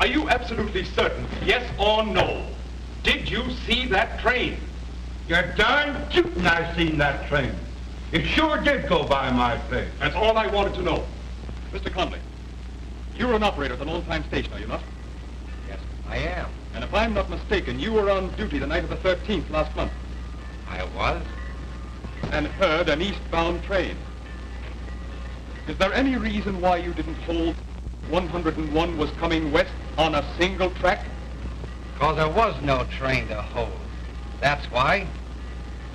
Are you absolutely certain, yes or no? Did you see that train? You're darn tootin' I seen that train. It sure did go by my place. That's all I wanted to know. Mr. Conley, you're an operator at the Lone Pine Station, are you not? Yes, I am. And if I'm not mistaken, you were on duty the night of the 13th last month. I was? And heard an eastbound train. Is there any reason why you didn't hold 101 was coming west on a single track? Because there was no train to hold. That's why.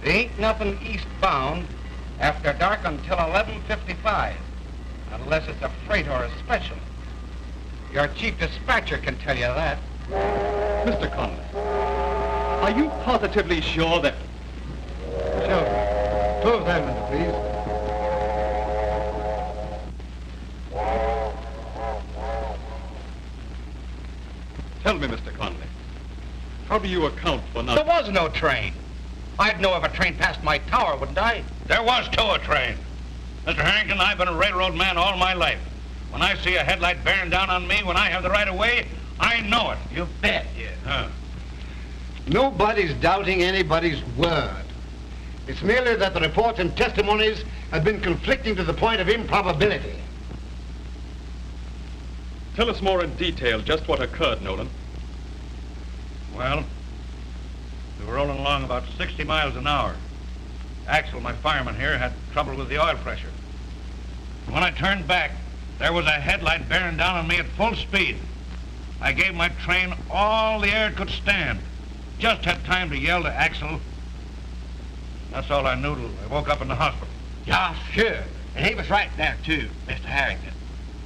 There ain't nothing eastbound after dark until 11:55, unless it's a freight or a special. Your chief dispatcher can tell you that. Mr. Conley, are you positively sure that... Shelby, close that window, please. Tell me, Mr. Conley, how do you account for not... There was no train. I'd know if a train passed my tower, wouldn't I? There was, too, a train. Mr. Harrington, I've been a railroad man all my life. When I see a headlight bearing down on me when I have the right of way, I know it. You bet. Yeah. Nobody's doubting anybody's word. It's merely that the reports and testimonies have been conflicting to the point of improbability. Tell us more in detail just what occurred, Nolan. Well, we were rolling along about 60 miles an hour. Axel, my fireman here, had trouble with the oil pressure. When I turned back, there was a headlight bearing down on me at full speed. I gave my train all the air it could stand. Just had time to yell to Axel. That's all I knew till I woke up in the hospital. Yeah, sure. And he was right there, too, Mr. Harrington.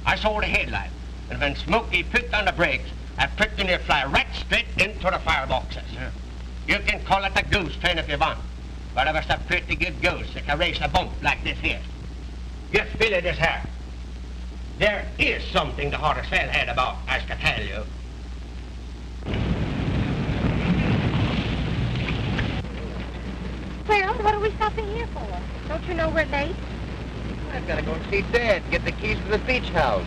I saw the headlight, and when Smokey put on the brakes, I pretty near fly right straight into the fireboxes. Yeah. You can call it a goose train if you want, but it was a pretty good goose that can raise a bump like this here. You feel it, this here. There is something the Horaceell had about, I can tell you. Well, what are we stopping here for? Don't you know we're late? I've got to go and see Dad, get the keys to the beach house.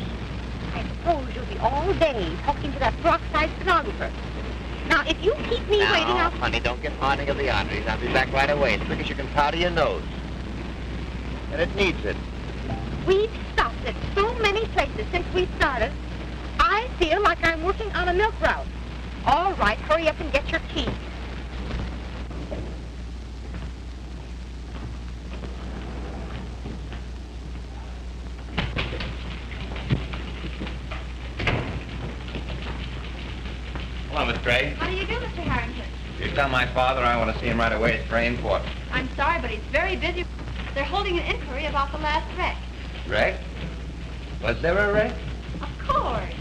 I suppose you'll be all day talking to that peroxide stenographer. Now, if you keep me waiting, I'll... honey, don't get fawning of the arteries. I'll be back right away, as quick as you can powder your nose. And it needs it. We've stopped at so many places since we started. I feel like I'm working on a milk route. All right, hurry up and get your keys. Hello, Miss Gray. How do you do, Mr. Harrington? You tell my father I want to see him right away at Trainport. I'm sorry, but he's very busy. They're holding an inquiry about the last wreck. Wreck? Was there a wreck? Of course.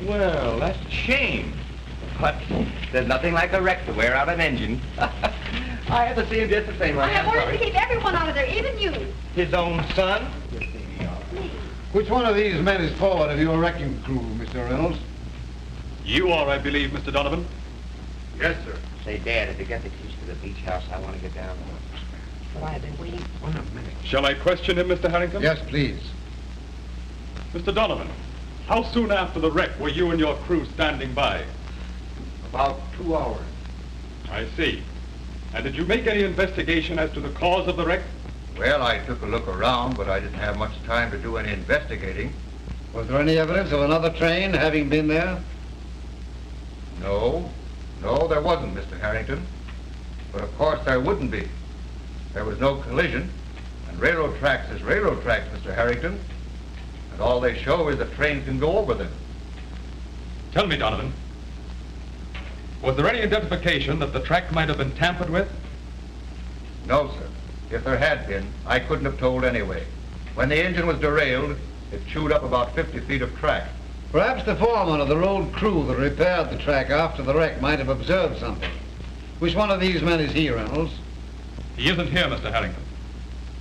Well, that's a shame. But there's nothing like a wreck to wear out an engine. I have to see him just the same. I have orders to keep everyone out of there, even you. His own son? Which one of these men is forward of your wrecking crew, Mr. Reynolds? You are, I believe, Mr. Donovan. Yes, sir. Say, Dad, if you get the keys to the beach house, I want to get down there. Why, I've been waiting for 1 minute. Shall I question him, Mr. Harrington? Yes, please. Mr. Donovan, how soon after the wreck were you and your crew standing by? About 2 hours. I see. And did you make any investigation as to the cause of the wreck? Well, I took a look around, but I didn't have much time to do any investigating. Was there any evidence of another train having been there? No, there wasn't, Mr. Harrington. But of course there wouldn't be. There was no collision, and railroad tracks is railroad tracks, Mr. Harrington. And all they show is that trains can go over them. Tell me, Donovan, was there any identification that the track might have been tampered with? No, sir. If there had been, I couldn't have told anyway. When the engine was derailed, it chewed up about 50 feet of track. Perhaps the foreman of the road crew that repaired the track after the wreck might have observed something. Which one of these men is he, Reynolds? He isn't here, Mr. Harrington.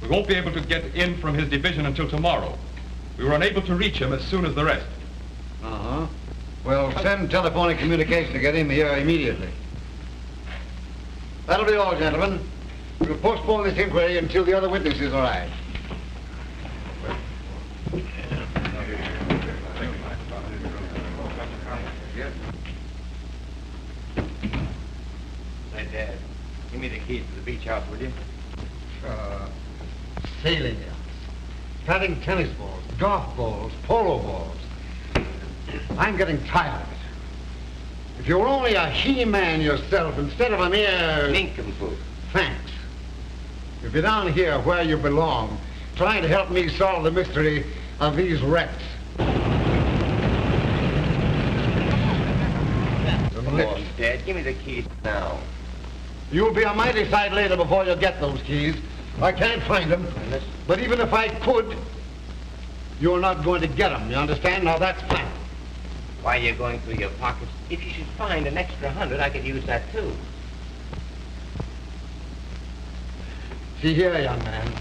We won't be able to get in from his division until tomorrow. We were unable to reach him as soon as the rest. Uh-huh. Well, send telephonic communication to get him here immediately. That'll be all, gentlemen. We'll postpone this inquiry until the other witnesses arrive. Hey, Dad, give me the keys to the beach house, will you? Sailing yachts, batting tennis balls, golf balls, polo balls. I'm getting tired of it. If you were only a he-man yourself instead of a mere... Nincompoop. Thanks. You'd be down here where you belong, trying to help me solve the mystery of these wrecks. Come on, Dad, give me the keys now. You'll be a mighty sight later before you get those keys. I can't find them. But even if I could, you're not going to get them. You understand? Now, that's fine. Why are you going through your pockets? If you should find an extra 100, I could use that, too. See here, young man.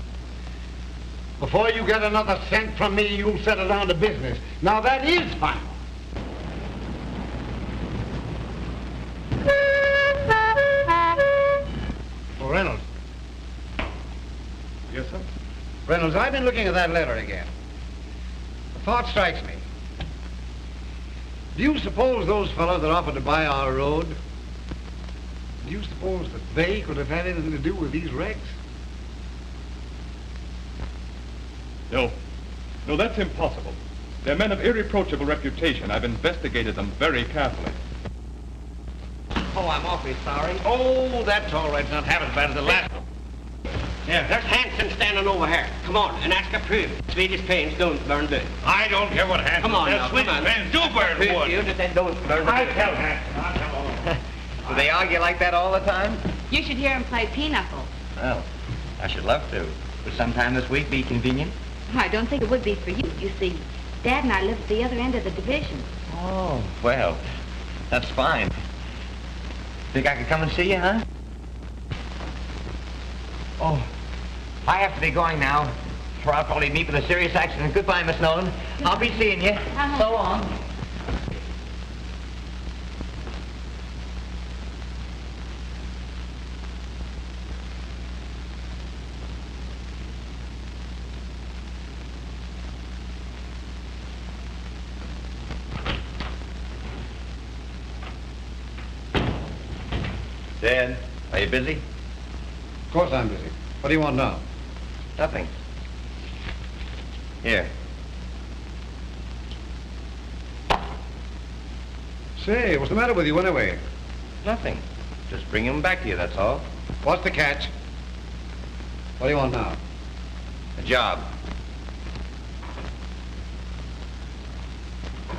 Before you get another cent from me, you'll settle down to business. Now, that is final. Oh, Reynolds. Yes, sir? Reynolds, I've been looking at that letter again. A thought strikes me. Do you suppose those fellows that offered to buy our road, do you suppose that they could have had anything to do with these wrecks? No. No, that's impossible. They're men of irreproachable reputation. I've investigated them very carefully. Oh, I'm awfully sorry. Oh, that's all right. It's not half as bad as the last one. Yeah, there's Hanson standing over here. Come on, and ask a proof. Swedish paints don't burn wood. I don't care what Hanson Come on says. now, Swedish come on. fans do burn wood. You that they don't burn I wood. tell Hanson. I'll tell all of them. Do they argue like that all the time? You should hear him play pinochle. Well, I should love to. Would sometime this week be convenient? I don't think it would be for you. You see, Dad and I live at the other end of the division. Oh, well, that's fine. Think I could come and see you, huh? Oh, I have to be going now, for I'll probably meet with a serious accident. Goodbye, Miss Nolan. I'll be seeing you. So long. Dad, are you busy? Of course I'm busy. What do you want now? Nothing. Here. Say, what's the matter with you anyway? Nothing. Just bring him back to you, that's all. What's the catch? What do you want now? A job.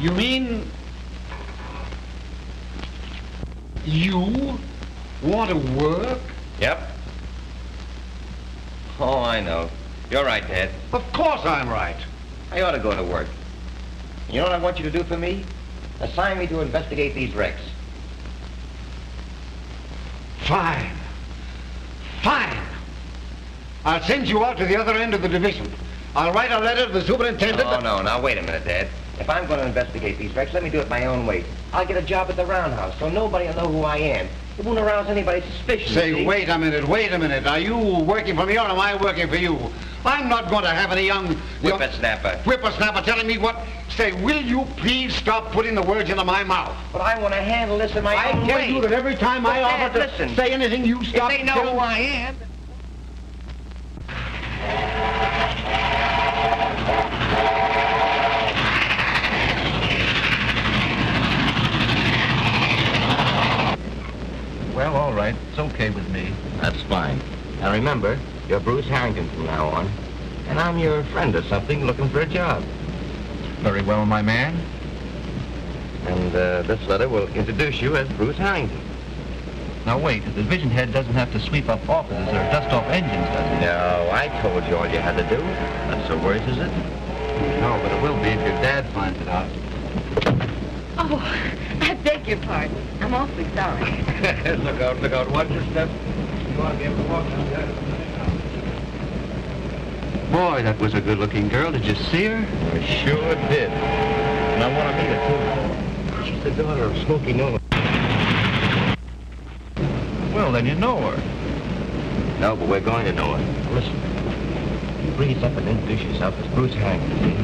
You mean... you want to work? Yep. Oh, I know. You're right, Dad. Of course I'm right. I ought to go to work. You know what I want you to do for me? Assign me to investigate these wrecks. Fine. Fine. I'll send you out to the other end of the division. I'll write a letter to the superintendent. Oh, no. Now, wait a minute, Dad. If I'm going to investigate these wrecks, let me do it my own way. I'll get a job at the roundhouse, so nobody will know who I am. It won't arouse anybody's suspicion. Say, see? wait a minute. Are you working for me or am I working for you? I'm not going to have any young Whippersnapper. Whippersnapper telling me what... Say, will you please stop putting the words into my mouth? But I want to handle this in my own I tell way. you that every time I Dad, offer to listen. say anything, you stop... If they know who I am... Well, all right. It's okay with me. That's fine. Now remember, you're Bruce Harrington from now on. And I'm your friend or something looking for a job. Very well, my man. And this letter will introduce you as Bruce Harrington. Now, wait. The division head doesn't have to sweep up offices or dust off engines, does he? No, I told you all you had to do. Not so worse, is it? No, but it will be if your dad finds it out. Oh, I beg your pardon. I'm awfully sorry. Look out. Watch your step. You ought to be able to walk down there. Boy, that was a good-looking girl. Did you see her? I sure did. And I want to meet her, too. She's the daughter of Smokey Nolan. Well, then you know her. No, but we're going to know her. Listen, you breeze up and introduce yourself as Bruce Harrington, see?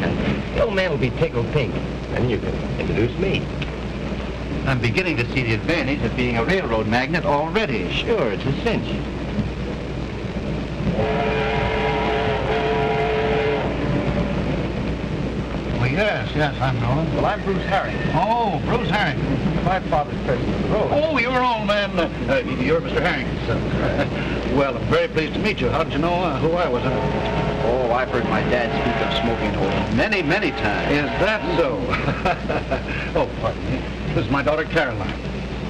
And the old man will be tickled pink. And you can introduce me. I'm beginning to see the advantage of being a railroad magnate already. Sure, it's a cinch. Well, yes, I'm Nolan. Well, I'm Bruce Harrington. Oh, Bruce Harrington. My father's president of the road. Oh, you're old man. You're Mr. Harrington's son. Well, I'm very pleased to meet you. How did you know who I was? Oh, I've heard my dad speak of smoking holes Many, many times. Is that so? Oh, pardon me. This is my daughter, Caroline.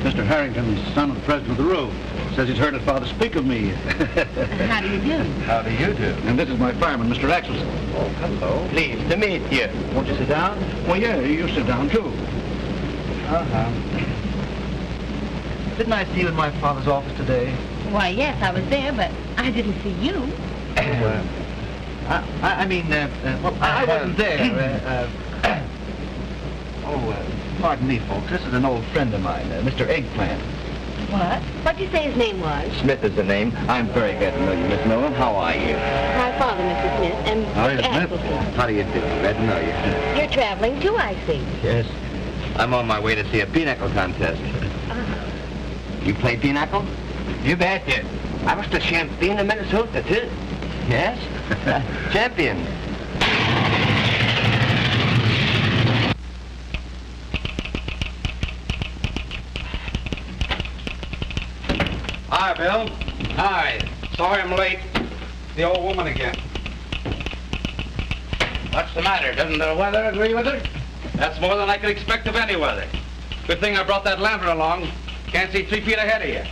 Mr. Harrington's son of the president of the road. Says he's heard his father speak of me. How do you do? How do you do? And this is my fireman, Mr. Axelson. Oh, hello. Pleased to meet you. Won't you sit down? Well, yeah, you sit down, too. Uh-huh. Didn't I see you in my father's office today? Why, yes, I was there, but I didn't see you. I wasn't there. Pardon me, folks. This is an old friend of mine, Mr. Eggplant. What? What'd you say his name was? Smith is the name. I'm very glad to know you, Miss Nolan. How are you? My father, Mr. Smith, and Mr. Axelson. How do you do? Glad to know you. You're traveling, too, I see. Yes. I'm on my way to see a pinochle contest. You play pinochle? You betcha. I was the champion of Minnesota, too. Yes? Champion. Hi, Bill. Hi. Sorry I'm late. The old woman again. What's the matter? Doesn't the weather agree with her? That's more than I could expect of any weather. Good thing I brought that lantern along. Can't see 3 feet ahead of you.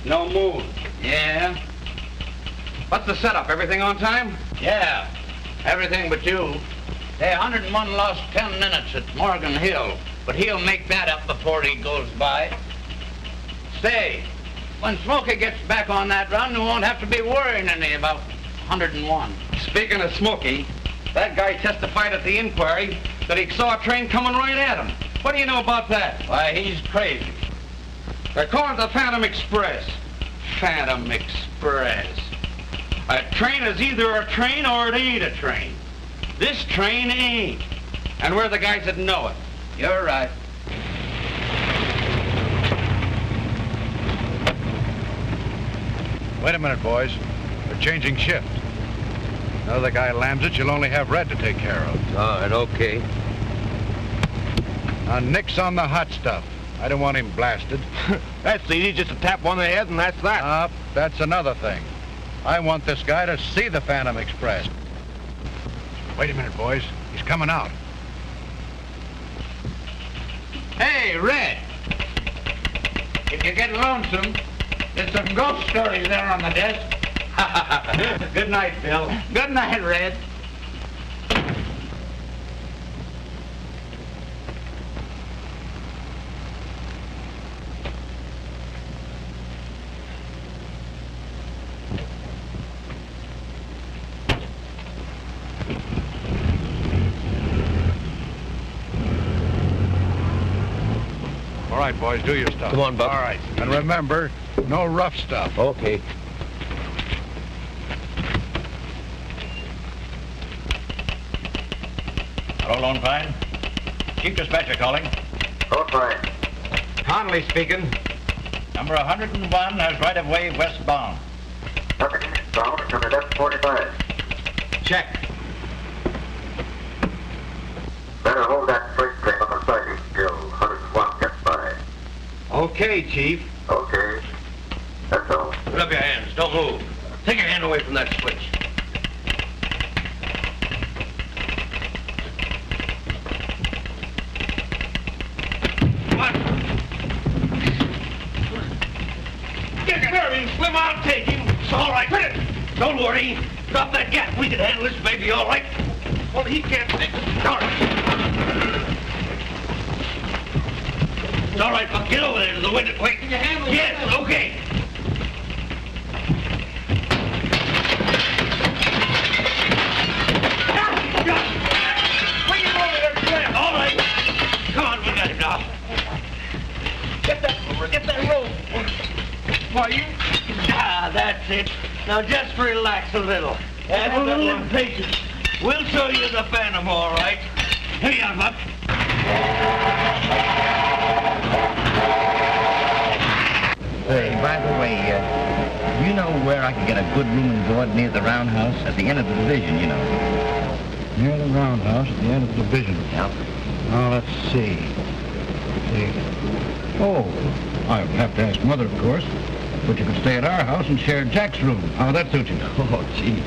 No moon. Yeah? What's the setup? Everything on time? Yeah, everything but you. Hey, 101 lost 10 minutes at Morgan Hill, but he'll make that up before he goes by. Say, when Smokey gets back on that run, we won't have to be worrying any about 101. Speaking of Smokey, that guy testified at the inquiry that he saw a train coming right at him. What do you know about that? Why, he's crazy. They're calling it the Phantom Express. Phantom Express. A train is either a train or it ain't a train. This train ain't. And we're the guys that know it. You're right. Wait a minute, boys. We're changing shift. Another guy lambs it, you'll only have Red to take care of. All right, okay. Now, nix on the hot stuff. I don't want him blasted. That's easy, just to tap one on the head and that's that. That's another thing. I want this guy to see the Phantom Express. Wait a minute, boys. He's coming out. Hey, Red. If you get lonesome, there's some ghost stories there on the desk. Good night, Bill. Good night, Red. All right, boys, do your stuff. Come on, Buck. All right. And remember, no rough stuff. Okay. Hello, Lone Pine. Chief Dispatcher calling. Lone Pine. Connolly speaking. Number 101 has right-of-way westbound. Nothing eastbound from the left 45. Check. Better hold that freight train on the siding till 101 gets by. Okay, Chief. Okay. That's all. Put up your hands. Don't move. Take your hand away from that switch. What? Get nervy, Slim. I'll take him. It's all right. Quit it. Don't worry. Drop that gap. We can handle this baby all right. Well, he can't fix it. All right. It's all right, Buck. Get over there to the window. Wait. Can you handle it? Yes, okay. Bring him over there, Slim. All right. Come on, we got him now. Get that rope. Why, you... that's it. Now just relax a little. Have a little impatience. We'll show you the Phantom, all right. Here you are, Buck. You know where I can get a good room and board near the roundhouse at the end of the division, you know. Near the roundhouse at the end of the division. Yep. Now, let's see. Oh, I'll have to ask Mother, of course. But you could stay at our house and share Jack's room. How would that suit you? Oh, gee.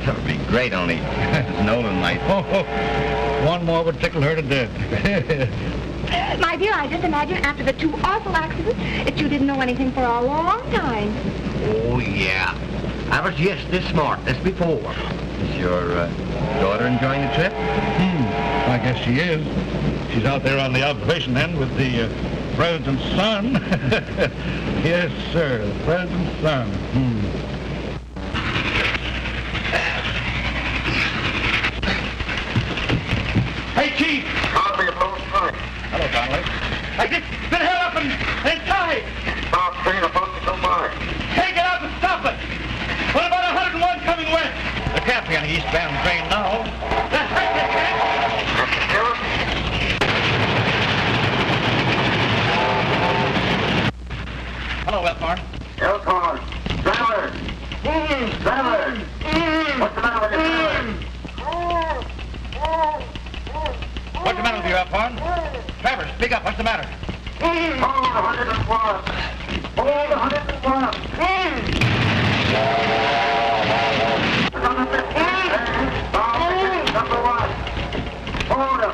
That would be great, only it's Nolan might. Oh, one more would tickle her to death. My dear, I just imagine after the 2 awful accidents that you didn't know anything for a long time. Oh, yeah. I was just this smart, this before. Is your daughter enjoying the trip? I guess she is. She's out there on the observation end with the president's son. Yes, sir, the president's son. Hey, Chief! Copy of both sides. Hello, Donnelly. I just been held up and tied. Stop train about to go by. Take it out and stop it. What about 101 coming west? There can't be any eastbound train now. That's right, there can't. Hello, Westmore. Elkhorn. Driver. Driver. What's the matter with you, driver? What's the matter with you, Elkhorn? Travers, speak up. What's the matter? Hold 101. Hold 101. Number 15. Number 1. Hold him.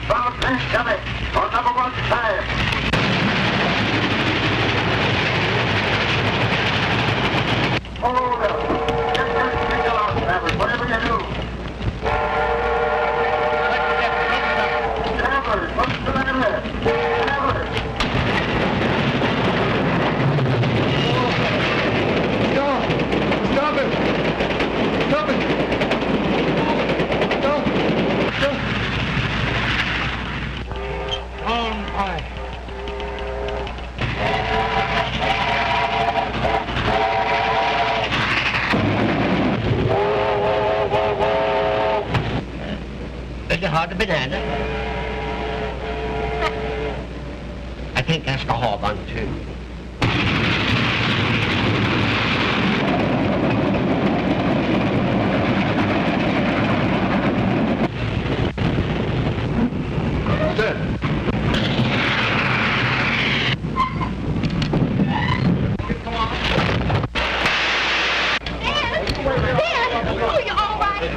Bound train coming. On number 1 side. Hold him. Get that signal out, Travers, whatever you do. Travers, what's the matter there? Travers. Stop it! Stop it! Stop! Stop! On high. Is it hard to banana? I think that's the hog on too.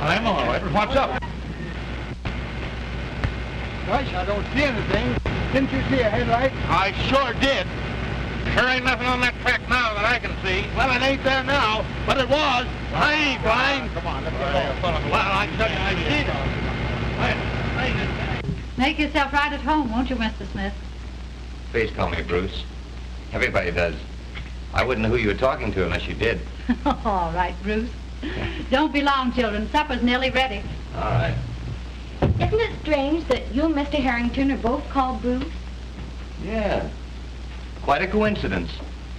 I'm all right, but what's up? Gosh, I don't see anything. Didn't you see a headlight? I sure did. Sure ain't nothing on that track now that I can see. Well, it ain't there now, but it was. I ain't blind. Come on, let's get going. Well, I tell you, I seen it. Make yourself right at home, won't you, Mr. Smith? Please call me Bruce. Everybody does. I wouldn't know who you were talking to unless you did. All right, Bruce. Don't be long, children. Supper's nearly ready. All right. Isn't it strange that you and Mr. Harrington are both called Bruce? Yeah. Quite a coincidence.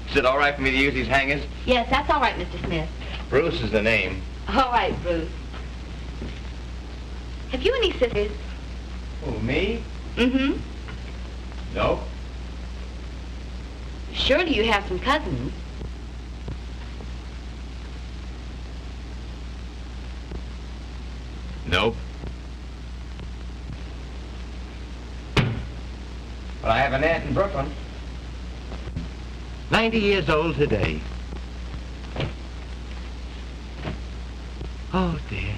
Is it all right for me to use these hangers? Yes, that's all right, Mr. Smith. Bruce is the name. All right, Bruce. Have you any sisters? Oh, me? Mm-hmm. No. Surely you have some cousins. Nope. But I have an aunt in Brooklyn. 90 years old today. Oh, dear.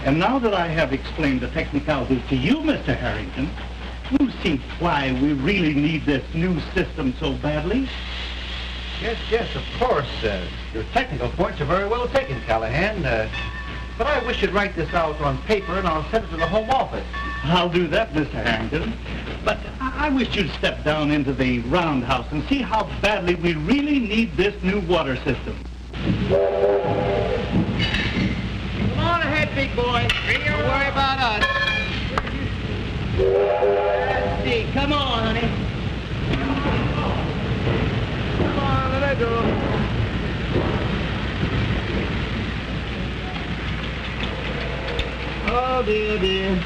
And now that I have explained the technicalities to you, Mr. Harrington, you see why we really need this new system so badly. Yes, of course. Your technical points are very well taken, Callahan. But I wish you'd write this out on paper, and I'll send it to the Home Office. I'll do that, Mr. Harrington. But I wish you'd step down into the roundhouse and see how badly we really need this new water system. big boy. Don't worry about us. Let's see. Come on, honey. Come on, let her go. Oh, dear.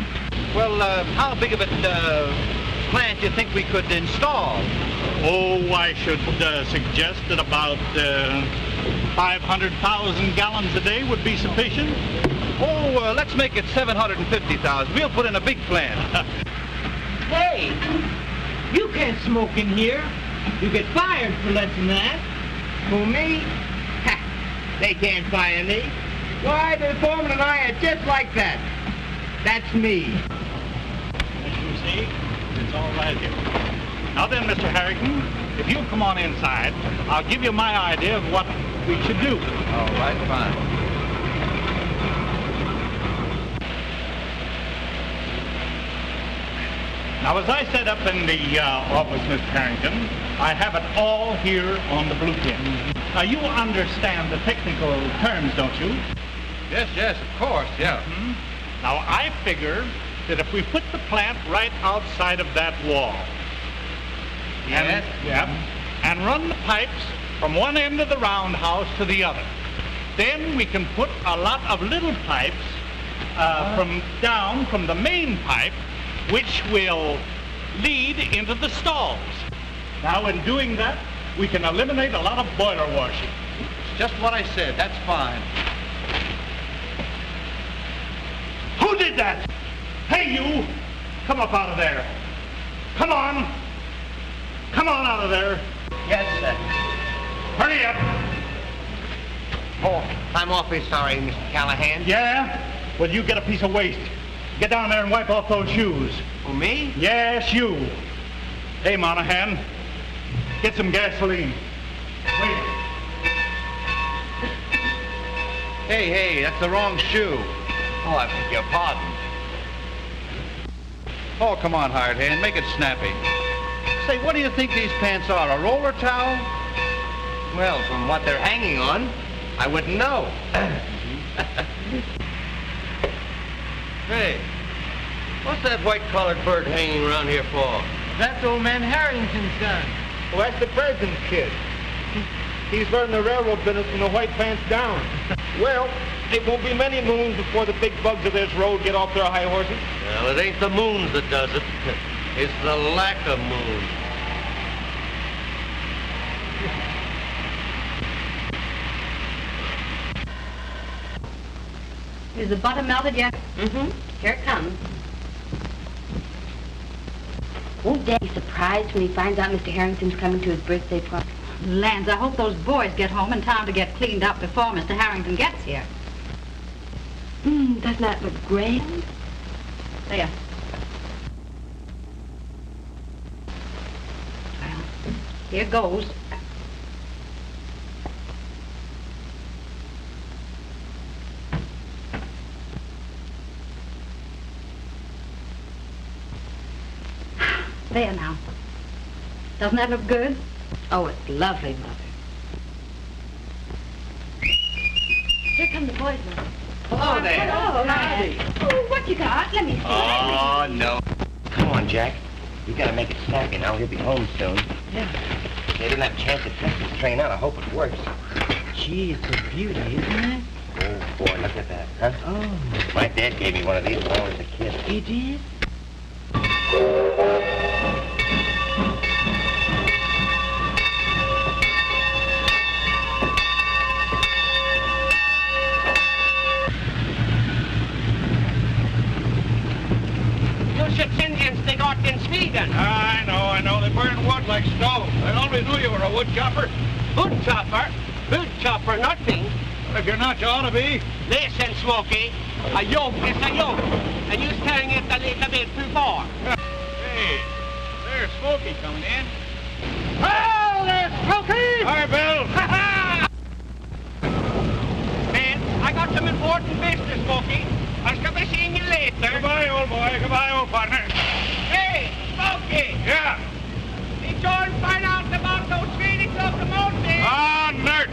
Well, how big of a plant do you think we could install? Oh, I should suggest that about 500,000 gallons a day would be sufficient. Oh, let's make it 750,000. We'll put in a big plant. Hey, you can't smoke in here. You get fired for less than that. For me? Ha, they can't fire me. Why, the foreman and I are just like that. That's me. As you see, it's all right here. Now then, Mr. Harrington, if you'll come on inside, I'll give you my idea of what we should do. All right, fine. Now, as I said up in the office, Mr. Harrington, I have it all here on the blueprint. Now, you understand the technical terms, don't you? Yes, of course, yeah. Now, I figure that if we put the plant right outside of that wall, Yes? and run the pipes from one end of the roundhouse to the other, then we can put a lot of little pipes from the main pipe, which will lead into the stalls. Now, in doing that, we can eliminate a lot of boiler washing. It's just what I said. That's fine. Who did that? Hey, you! Come up out of there. Come on. Come on out of there. Yes, sir. Hurry up. Oh, I'm awfully sorry, Mr. Callahan. Yeah? Well, you get a piece of waste. Get down there and wipe off those shoes. For me? Yes, you. Hey, Monahan, get some gasoline. Wait. Hey, that's the wrong shoe. Oh, I beg your pardon. Oh, come on, hired hand, make it snappy. Say, what do you think these pants are, a roller towel? Well, from what they're hanging on, I wouldn't know. Hey, what's that white-collared bird hanging around here for? That's old man Harrington's gun. Well, that's the president's kid. He's learned the railroad business from the white pants down. Well, it won't be many moons before the big bugs of this road get off their high horses. Well, it ain't the moons that does it. It's the lack of moons. Is the butter melted yet? Mm-hmm. Here it comes. Won't Dad be surprised when he finds out Mr. Harrington's coming to his birthday party? Lands, I hope those boys get home in time to get cleaned up before Mr. Harrington gets here. Doesn't that look grand? There. Well, here goes. There now. Doesn't that look good? Oh, it's lovely, Mother. Here come the boys, Mother. Hello there. Hello. Howdy. Oh, what you got? Let me see. Oh, no. Come on, Jack. You gotta make it snappy now. He'll be home soon. Yeah. They didn't have a chance to test this train out. I hope it works. Gee, it's a beauty, isn't it? Oh, boy, look at that, huh? Oh. My dad gave me one of these when I was a kid. He did? Indians, they got in Sweden. I know. They burn wood like stove. I always knew you were a wood chopper. Wood chopper? Wood chopper, nothing. If you're not, you ought to be. Listen, Smokey, a yoke is a yoke, and you're carrying it a little bit too far. Hey, there's Smokey coming in. Oh, there's Smokey! Hi, Bill. Man, I got some important business, Smokey. I shall be seeing you later. Goodbye, old boy. Goodbye, old partner. Hey, Smokey! Yeah. Did John find out about those Swedish locomotives? Ah, nerd.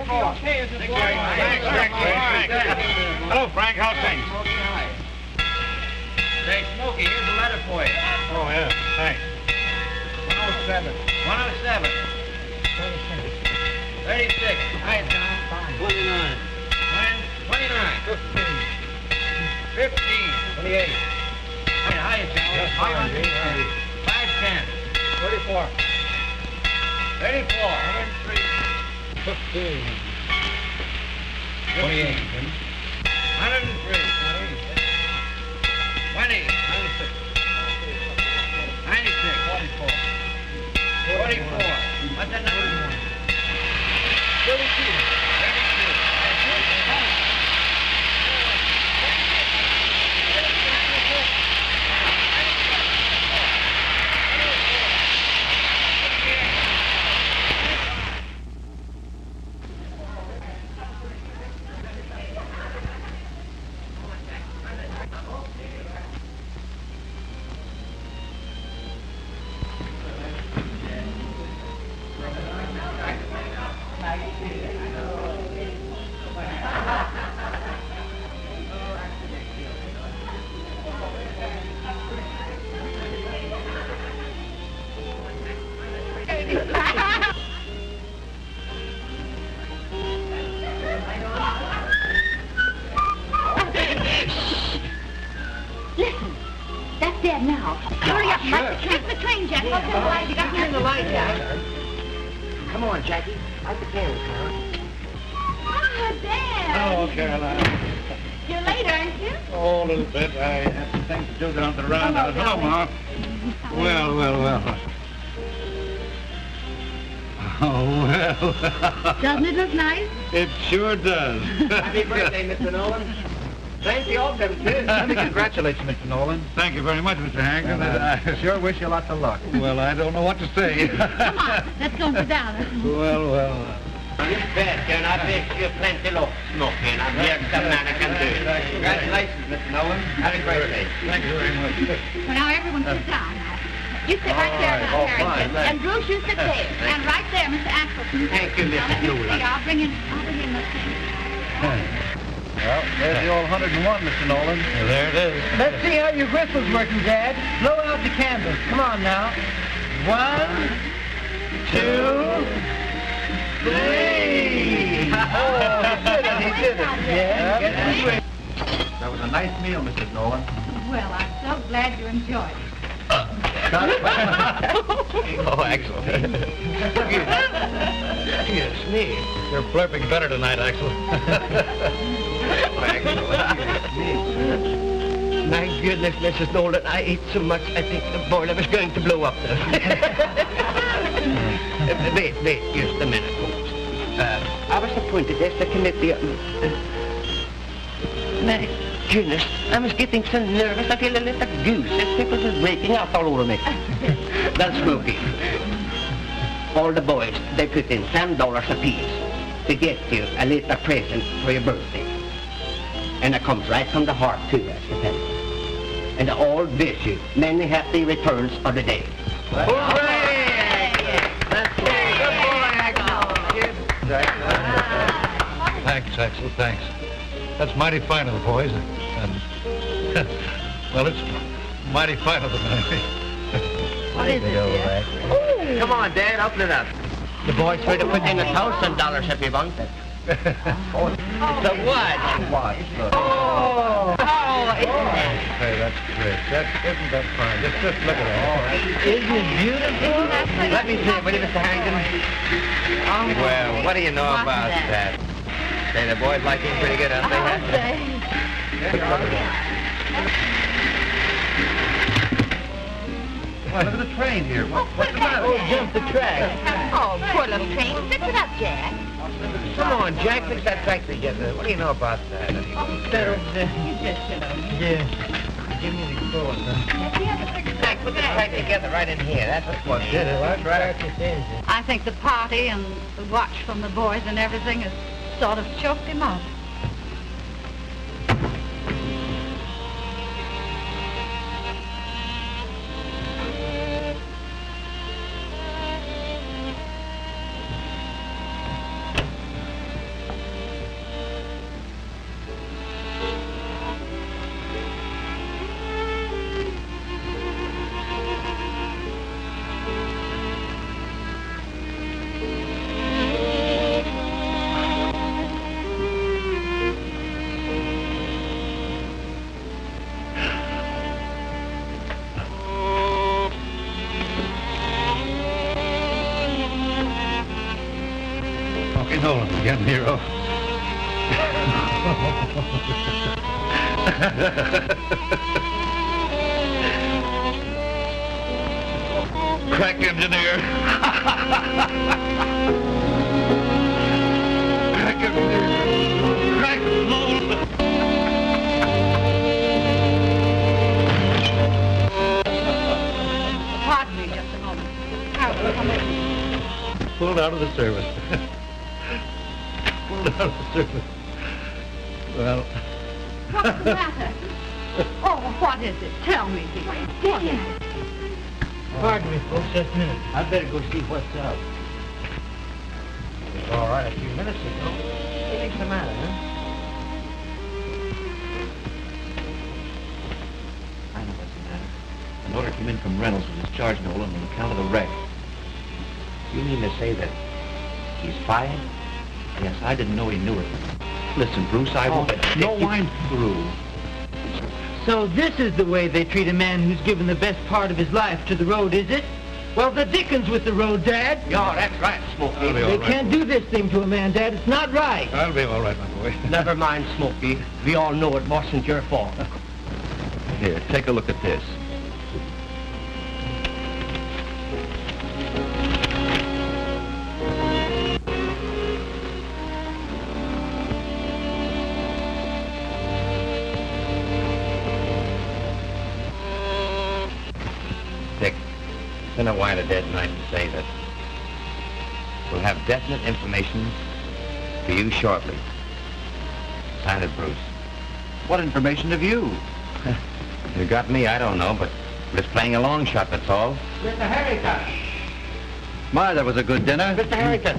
34. Thanks, Frank. Hello, Frank. How's things? Say, Smokey, here's a letter for you. Oh, yeah. Thanks. 107. 107. 36. Hi, Tom. 29. 29. 15. 28. Hi, Tom. 510. 34. 34. 103. 15. 28. 103. 20. 96. 44. 44. What's that number? 32. Listen, that's dead now. Hurry up, Mike. Take the train, Jack. I'll turn the light. You got to turn the light down. Come on, Jackie. Light the candles, Carol. Oh, Dad. Hello, Caroline. You're late, aren't you? Oh, a little bit. I have some things to do down at the roundhouse. Hello, Ma. Well, well, well. Oh, well. Doesn't it look nice? It sure does. Happy birthday, Mr. Nolan. Plenty of them, too. Let me congratulate you, Mr. Nolan. Thank you very much, Mr. Harrington. I sure wish you lots of luck. Well, I don't know what to say. Come on, let's go sit down. Well, well. You bet, and I bet you plenty of smoking. I'm here to man I can do it. Congratulations, Mr. Nolan. Have a great day. Thank you very much. Well, now everyone sit down. You sit right there now, Harrington. And Bruce, you sit there. And right there, Mr. Axelson. Thank you, Now, Mrs. let me Nolan. see. I'll bring in the thing. Well, there's the old 101, Mr. Nolan. Well, there it is. Let's see how your whistle's working, Dad. Blow out the candles. Come on now. 1, 2, 3. Oh, he did it. Yeah. That was a nice meal, Mrs. Nolan. Well, I'm so glad you enjoyed it. Oh, excellent. Yes, me. You're blurping better tonight, Axel. My goodness, Mrs. Nolan, I ate so much I think the boiler was going to blow up there. Wait, just a minute, folks. I was appointed as the committee. My goodness, I was getting so nervous I feel a little goose as people were breaking out all over me. Well, Smokey, all the boys, they put in $10 apiece to get you a little present for your birthday. And it comes right from the heart, too, as you tell. And I all wish you many happy returns of the day. Thanks, Axel, thanks. That's mighty fine of the boys. And, well, it's mighty fine of them, anyway. What is it, dear? Come on, Dad, open it up. The boys would have put in $1,000 if you want it. So what? What? Oh, Hey, that's great. Isn't that fine? Just look at it. isn't it beautiful? Let me see it, will you, Mr. Harrington? Well, what do you know about that? Say, the boys like him pretty good, don't they? I'll say. Well, look at the train here. What's the matter? Oh, jump the track. Oh, poor little train. Fix it up, Jack. Come on, Jack, fix that track together. What do you know about that? You just sit down. Yeah. Give me the cord. Jack, put the track together right in here. That's what did it. What track it is. I think the party and the watch from the boys and everything has sort of choked him up. calling again, Nero. Crack engineer. Crack engineer. Crack mold. Pardon me just a moment. Harold, come in. Pulled out of the service. Pulled out of the service. Well, What's the matter? Oh, what is it? Tell me, dear. What is it? Pardon me, folks, just a minute. I'd better go see what's up. It was all right a few minutes ago. What's the matter, huh? I know what's the matter. An order came in from Reynolds to discharge Nolan on account of the wreck. You mean to say that he's fired? Yes, I didn't know he knew it. Listen, Bruce, I won't... no wine through. So this is the way they treat a man who's given the best part of his life to the road, is it? Well, the dickens with the road, Dad. Yeah, that's right, Smokey. They can't do this thing to a man, Dad. It's not right. I'll be all right, my boy. Never mind, Smokey. We all know it wasn't your fault. Here, take a look at this. Dick, it's been a while a dead night to say that we'll have definite information for you shortly. Sign it, Bruce. What information have you? You got me, I don't know, but just playing a long shot, that's all. Mr. Harrington! My, that was a good dinner. Mr. Harrington!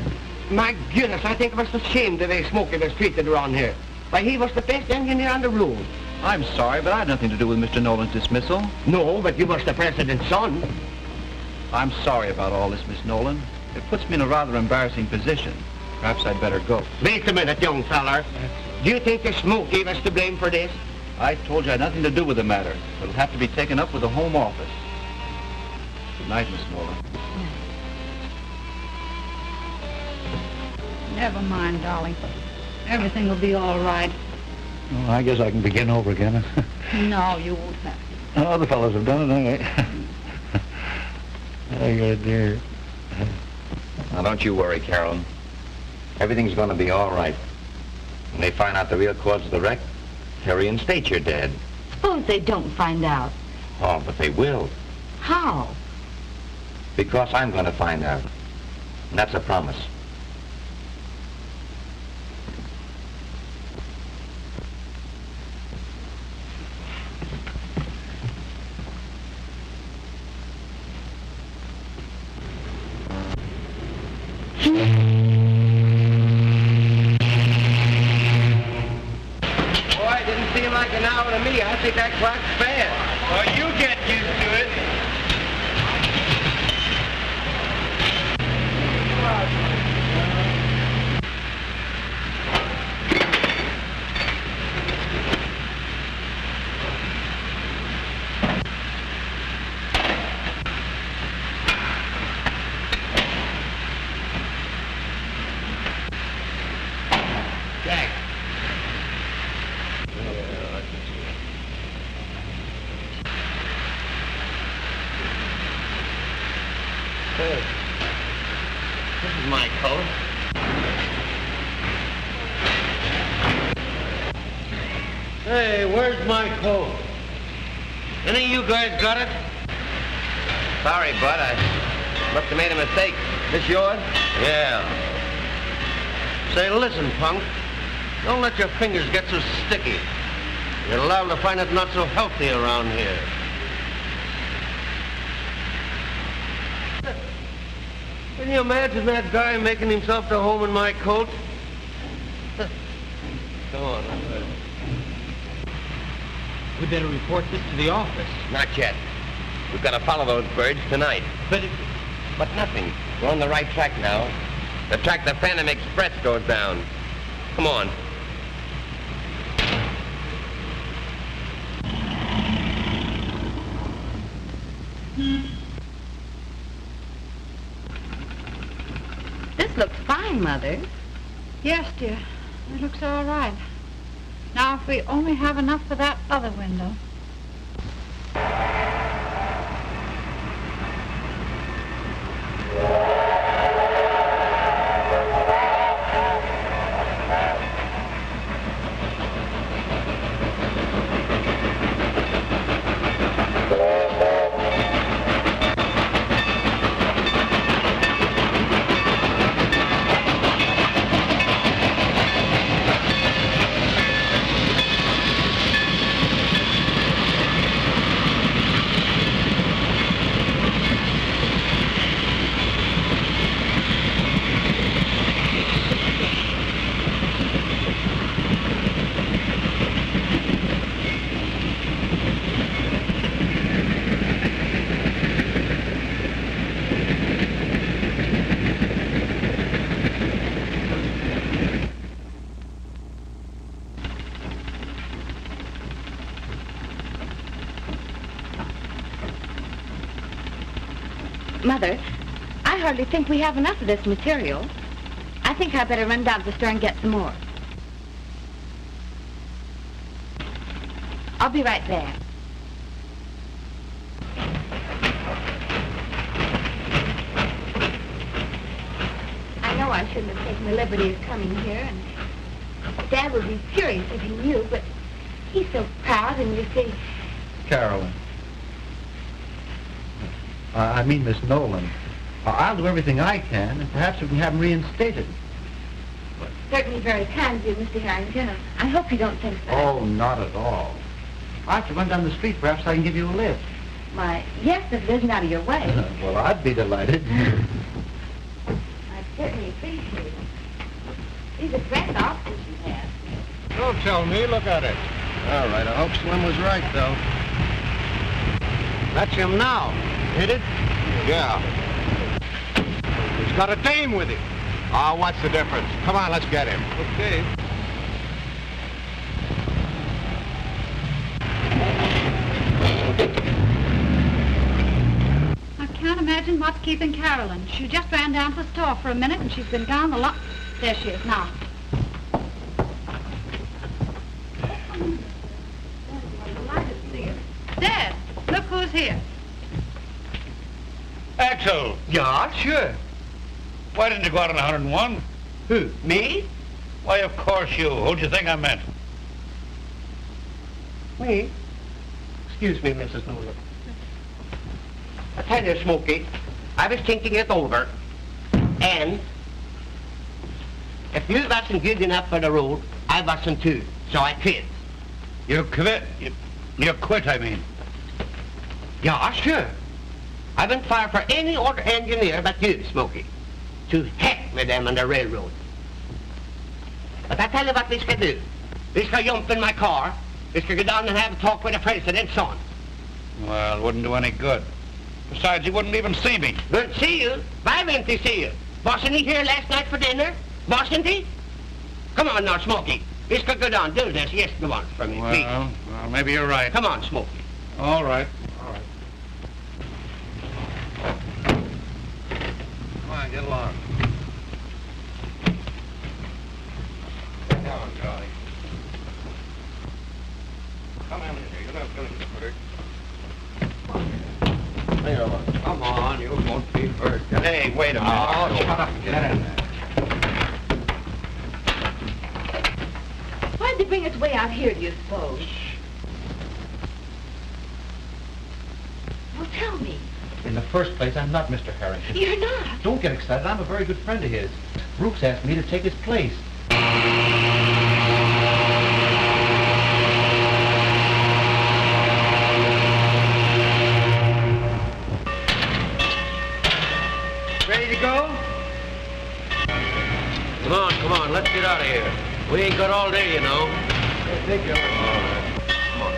My goodness, I think it was a shame the way Smokey was treated around here. Why, he was the best engineer on the road. I'm sorry, but I had nothing to do with Mr. Nolan's dismissal. No, but you was the president's son. I'm sorry about all this, Miss Nolan. It puts me in a rather embarrassing position. Perhaps I'd better go. Wait a minute, young feller. Do you think the Smokey was to blame for this? I told you I had nothing to do with the matter. It'll have to be taken up with the Home Office. Good night, Miss Nolan. Never mind, darling. Everything will be all right. Well, I guess I can begin over again. No, you won't have to. Other fellows have done it anyway. Oh, good dear. Now, don't you worry, Carol. Everything's going to be all right. When they find out the real cause of the wreck, they'll reinstate your dad. Suppose they don't find out. Oh, but they will. How? Because I'm going to find out. And that's a promise. Boy, didn't seem like an hour to me. I think that clock's fast. Well, you get used to it. Jack. Hey, this is my coat. Hey, where's my coat? Any of you guys got it? Sorry, Bud. I must have made a mistake. This yours? Yeah. Say, listen, punk. Don't let your fingers get so sticky. You're liable to find it not so healthy around here. Can you imagine that guy making himself to home in my coat? Come on. We better report this to the office. Not yet. We've got to follow those birds tonight. But nothing. We're on the right track now. The track the Phantom Express goes down. Come on. This looks fine, Mother. Yes, dear. It looks all right. Now, if we only have enough for that other window. Mother, I hardly think we have enough of this material. I think I better run down to the store and get some more. I'll be right there. I know I shouldn't have taken the liberty of coming here, and Dad would be furious if he knew, but he's so proud, and you see... Carolyn. I mean, Miss Nolan. I'll do everything I can, and perhaps we can have him reinstated. Certainly very kind of you, Mr. Harrington. I hope you don't think so. Oh, not at all. I have to run down the street. Perhaps I can give you a lift. Why, yes, if it isn't out of your way. Well, I'd be delighted. I certainly appreciate it. These are fresh officers you have. Don't tell me. Look at it. All right, I hope Slim was right, though. That's him now. Hit it? Yeah. He's got a dame with him. Oh, what's the difference? Come on, let's get him. Okay. I can't imagine what's keeping Carolyn. She just ran down to the store for a minute, and she's been gone a lot. There she is now. Dad, look who's here. Axel. Yeah, sure. Why didn't you go out on 101? Who, me? Why, of course you. Who'd you think I meant? Me? Excuse me, Mrs. Nolan. I tell you, Smokey, I was thinking it over, and if you wasn't good enough for the road, I wasn't too, so I quit. You quit? You quit, I mean. Yeah, sure. I wouldn't fire for any other engineer but you, Smokey. To heck with them on the railroad. But I tell you what we could do. We could jump in my car. We could go down and have a talk with the president's son. Well, it wouldn't do any good. Besides, he wouldn't even see me. Wouldn't see you? Why wouldn't he see you? Wasn't he here last night for dinner? Wasn't he? Come on now, Smokey. We could go down, do this. Yes, go on for me, please. Well, maybe you're right. Come on, Smokey. All right. Come on, get along. Get down, Charlie. Come on in here. You're not going to get hurt. Come on, you won't be hurt. Hey, wait a minute. Oh, shut up. Get in there. Why'd they bring us way out here, do you suppose? Well, tell me. In the first place, I'm not Mr. Harrington. You're not. Don't get excited. I'm a very good friend of his. Brooks asked me to take his place. Ready to go? Come on, let's get out of here. We ain't got all day, you know. Take your... All right. Come on.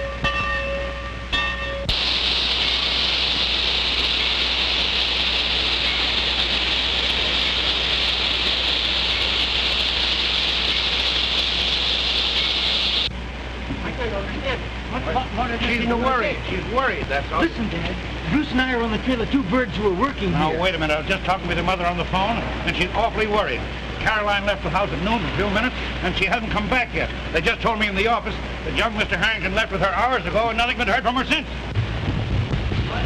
She's in a worry. She's worried, that's all. Listen, Dad. Bruce and I are on the trail of two birds who are working Now, here. wait a minute. I was just talking with your mother on the phone, and she's awfully worried. Caroline left the house at noon for a few minutes, and she hasn't come back yet. They just told me in the office that young Mr. Harrington left with her hours ago, and nothing been heard from her since.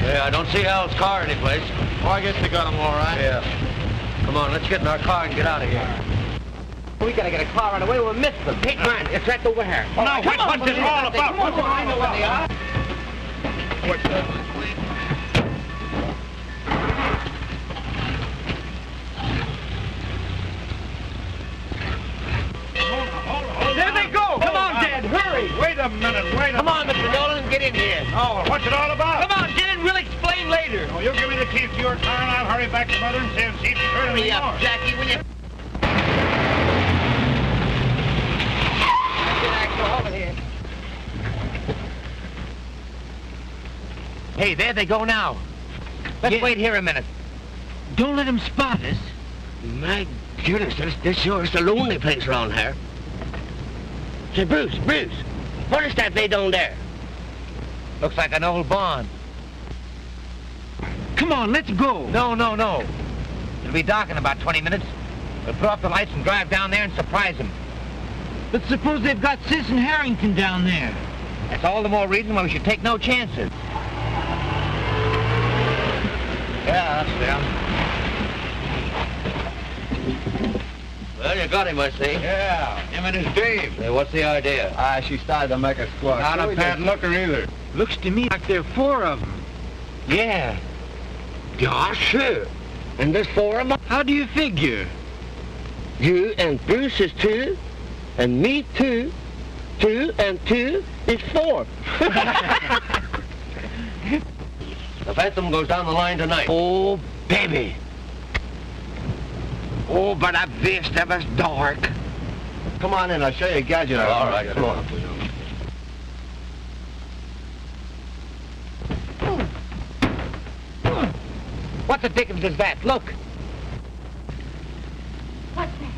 Yeah, I don't see Hal's car anyplace. Oh, I guess they got him all right. Yeah. Come on, let's get in our car and get out of here. We gotta get a car right away. We'll miss them. Hey, man, it's right over here. Oh, now, what's this all about? Come on, I know what they are. What's that? There they go. Come on, Dad, hurry. Wait a minute, Come on, Mr. Nolan, get in here. Oh, what's it all about? Come on, get in. We'll explain later. Oh, you give me the keys to your car, and I'll hurry back to Mother and see if she's heard Hurry anything up, more. Jackie, will you? Over here. Hey, there they go now. Let's wait here a minute. Don't let them spot us. My goodness, this sure is a lonely place around here. Say, Bruce, what is that laid down there? Looks like an old barn. Come on, let's go. No. It'll be dark in about 20 minutes. We'll put off the lights and drive down there and surprise them. But suppose they've got Sis and Harrington down there. That's all the more reason why we should take no chances. Yeah, that's them. Well, you got him, I see. Yeah, him and his Dave. Hey, what's the idea? She started to make a squawk. Not a bad looker either. Looks to me like there are 4 of them. Yeah, sure. And there's 4 of them. How do you figure? You and Bruce is 2, and me 2. 2 and 2 is 4. The Phantom goes down the line tonight. Oh, baby. Oh, but I wish that was dark. Come on in, I'll show you a gadget. All right, come on. What the dickens is that? Look. What's that?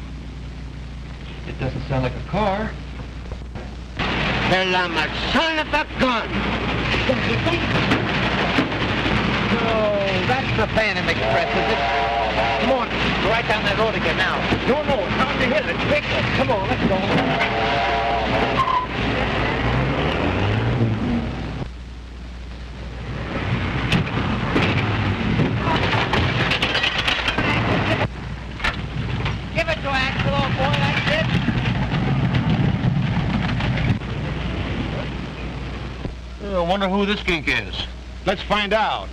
It doesn't sound like a car. Well, I'm a son of a gun. Oh, that's the Phantom Express, is it? Come on, go right down that road again now. No, down the hill. It's quick. Come on, let's go. Give it to Axel, old boy, that's it. I wonder who this gink is. Let's find out.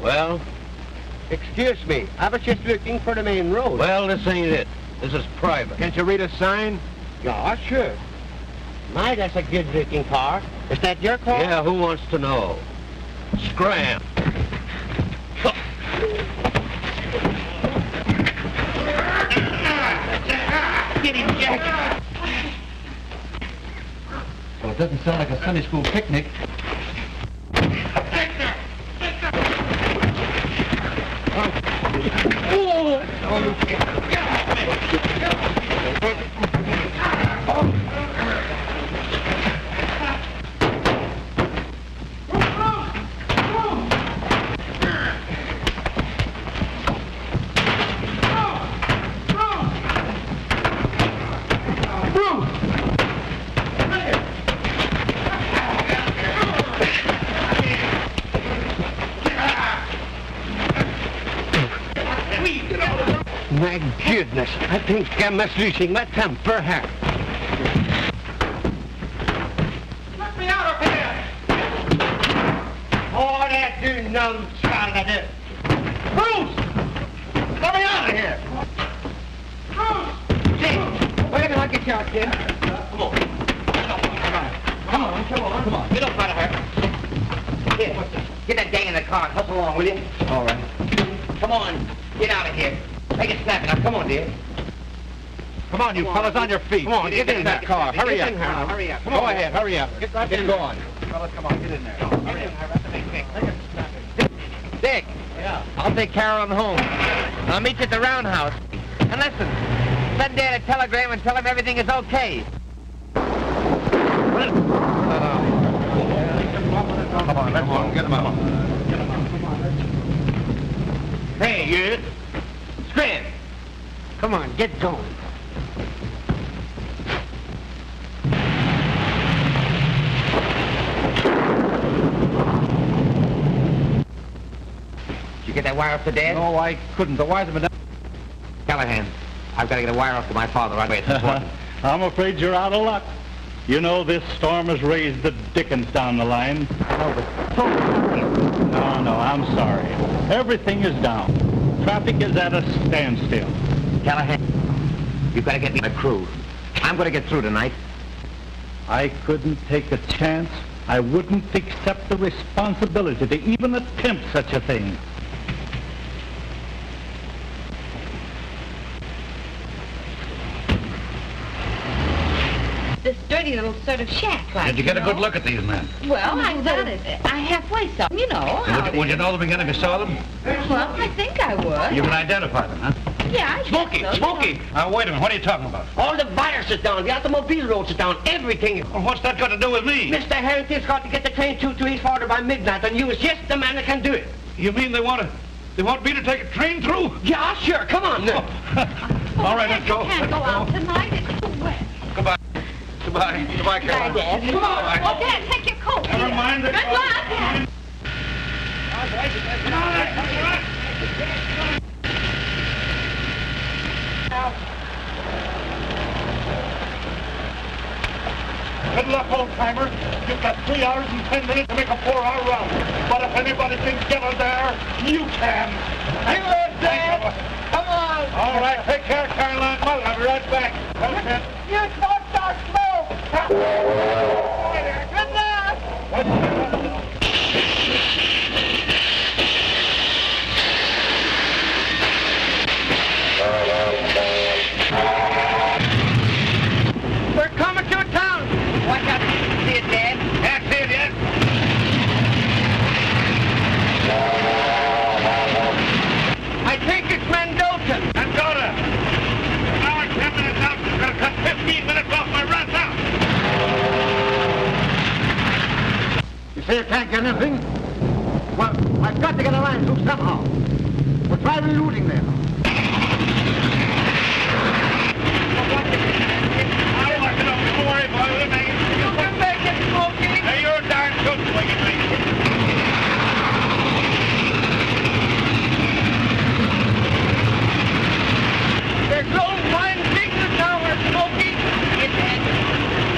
Well, excuse me. I was just looking for the main road. Well, this ain't it. This is private. Can't you read a sign? Yeah, sure. My, that's a good-looking car. Is that your car? Yeah, who wants to know? Scram. Get him, Jack. Well, it doesn't sound like a Sunday school picnic. My goodness, I think I'm losing my temper here. Let me out of here. Oh, that do no trying to do. Bruce! Let me out of here. Bruce! Jim, wait a minute, I'll get you out, Jim. Come on. Come on. Get up out of here. Here, get that gang in the car and hustle along, will you? All right. Come on, get out of here. Make it snappy now. Come on, dear. Come on, you fellas, on your feet. Come on, get in that car. Hurry up. Hurry up. Go ahead, hurry up. Get going. Fellas, come on, get in there. Dick. Yeah? I'll take Carolyn home. I'll meet you at the roundhouse. And listen, send Dad a telegram and tell him everything is okay. Come on, let's go. Get him out. Hey, you. Scram. Come on, get going. Did you get that wire up to Dad? No, I couldn't. The wires have been down. Callahan, I've got to get a wire off to my father right away. It's important. I'm afraid you're out of luck. You know, this storm has raised the dickens down the line. No, but... No, I'm sorry. Everything is down. Traffic is at a standstill. Callahan, you've got to get me a crew. I'm going to get through tonight. I couldn't take a chance. I wouldn't accept the responsibility to even attempt such a thing. This dirty little sort of shack, like. Did you get a good look at these men? Well, I halfway saw them, you know. Would you know them again if you saw them? Well, I think I would. You can identify them, huh? Yeah, I Smoky, guess so. Smoky! Wait a minute, what are you talking about? All the buyers is down, the automobile roads is down, everything. Well, what's that got to do with me? Mr. Harrington's got to get the train to East Florida by midnight, and you is just the man that can do it. You mean they want me to take a train through? Yeah, sure, come on now. All right, let's go. You can't go out tonight, it's too wet. Goodbye. Goodbye. Goodbye, Caroline. Bye, Dad. Come on. Oh, Dad, take your coat. Never here. mind the Good coat. luck. Good luck, old-timer. You've got 3 hours and 10 minutes to make a 4-hour run. But if anybody can get her there, you can. You are Dad. Come on. All right, take care, Caroline. I'll be right back. Okay. You don't start smoke. Good luck. We're coming to town. Watch out, see it, Dad? Can't see it yet. I think it's Mendoza. Mendoza. An hour and 10 minutes out. It's going to cut 15 minutes off my run now. You say you can't get anything? Well, I've got to get a line through somehow. We'll try rerouting them. Don't worry, boy. We'll make it. You can make it, Smokey. Hey, you're a darn good boy, you make it. There's Lone Pine Signal Tower, Smokey.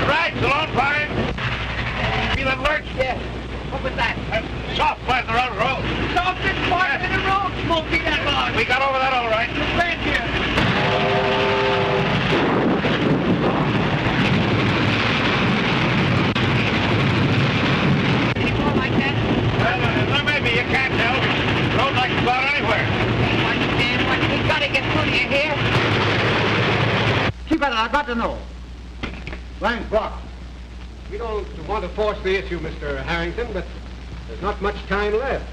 Right, the Lone Pine. Feel that lurch? Yeah. What was that? That's soft part of the road. Softest part of the road, Smokey, that log. We got over that all right. Just right here. Any more like that? Well, maybe you can't tell. Road like it's about anywhere. We gotta get through to you here. Keep at it, I've got to know. Line's blocked. We don't want to force the issue, Mr. Harrington, but there's not much time left.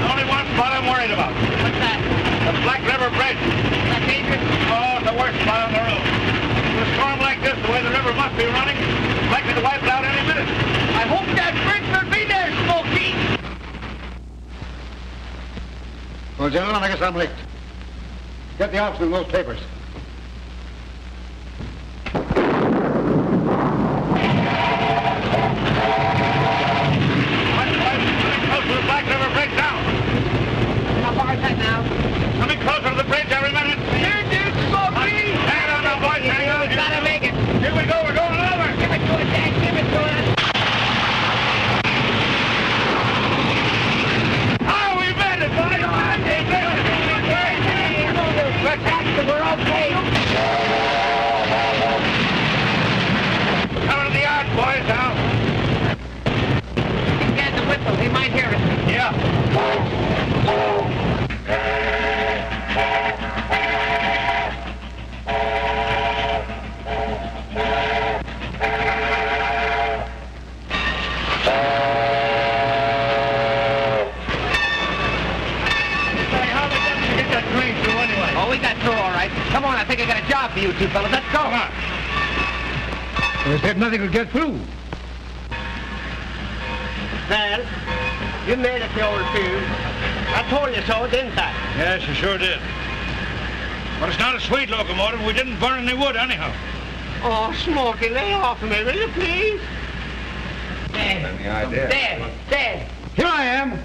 Only one spot I'm worried about. What's that? The Black River Bridge. Is that dangerous? Oh, it's the worst spot on the road. With a storm like this, the way the river must be running, it's likely to wipe it out any minute. I hope that bridge will be there, Smokey. Well, gentlemen, I guess I'm licked. Get the officer in those papers. Close to the Black River Bridge now. How far is that now? Coming closer to the bridge every minute. Here, dude, Smokey! Hang on now, boys, hang on. We gotta make it. Here we go, we're going over. Give it to us, Dad, give it to us. Oh, we made it, boys. We're okay. Coming to the yard, boys, now. He got the whistle. He might hear us. Yeah. Oh, we got through all right. Come on, I think I got a job for you two fellas. Let's go. Come on. They said nothing could get through. Well, you made it, the old fool. I told you so, didn't I? Yes, you sure did. But it's not a sweet locomotive. We didn't burn any wood anyhow. Oh, Smoky, lay off of me, will you please? Dad. Here I am.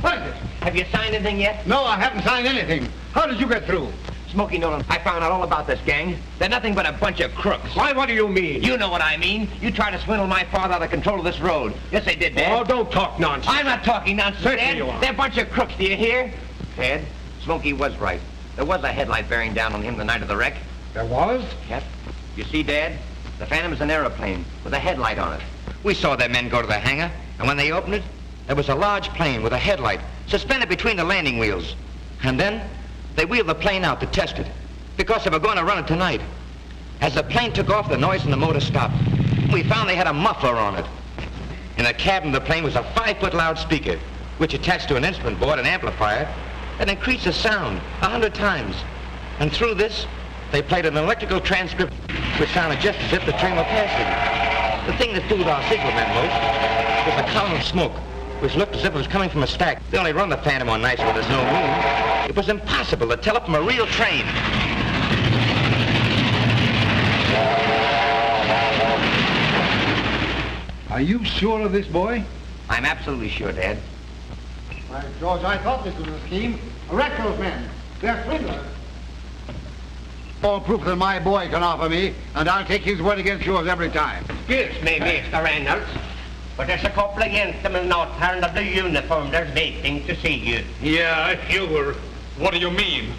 What is it? Have you signed anything yet? No, I haven't signed anything. How did you get through? Smoky Nolan, I found out all about this gang. They're nothing but a bunch of crooks. Why, what do you mean? You know what I mean. You tried to swindle my father out of control of this road. Yes, they did, Dad. Oh, don't talk nonsense. I'm not talking nonsense, Certainly Dad. you are. They're a bunch of crooks, do you hear? Dad, Smoky was right. There was a headlight bearing down on him the night of the wreck. There was? Yep. You see, Dad, the Phantom's an aeroplane with a headlight on it. We saw their men go to the hangar, and when they opened it, there was a large plane with a headlight suspended between the landing wheels. And then they wheeled the plane out to test it, because they were going to run it tonight. As the plane took off, the noise in the motor stopped. We found they had a muffler on it. In the cabin of the plane was a 5-foot loudspeaker, which attached to an instrument board, an amplifier, that increased the sound 100 times. And through this, they played an electrical transcript, which sounded just as if the train were passing. The thing that fooled our secret men most was a column of smoke, which looked as if it was coming from a stack. They only run the Phantom on nights when there's no moon. It was impossible to tell it from a real train. Are you sure of this, boy? I'm absolutely sure, Dad. By George, I thought this was a scheme. Arrest those men. They're swindlers. All proof that my boy can offer me, and I'll take his word against yours every time. Excuse me, Mr. Reynolds, but there's a couple of gentlemen out there in the blue uniform. They're waiting to see you. Yeah, you were. What do you mean?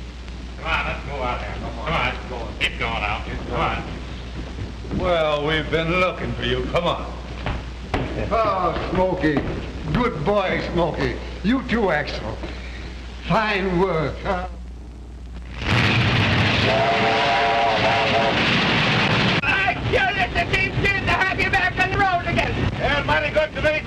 Come on, let's go out there. Come on. Get going out. Come on. Well, we've been looking for you. Come on. Oh, Smoky. Good boy, Smoky. You too, Axel. Fine work, huh? Sure, it's a deep good to have you back on the road again. Yeah, mighty good to me,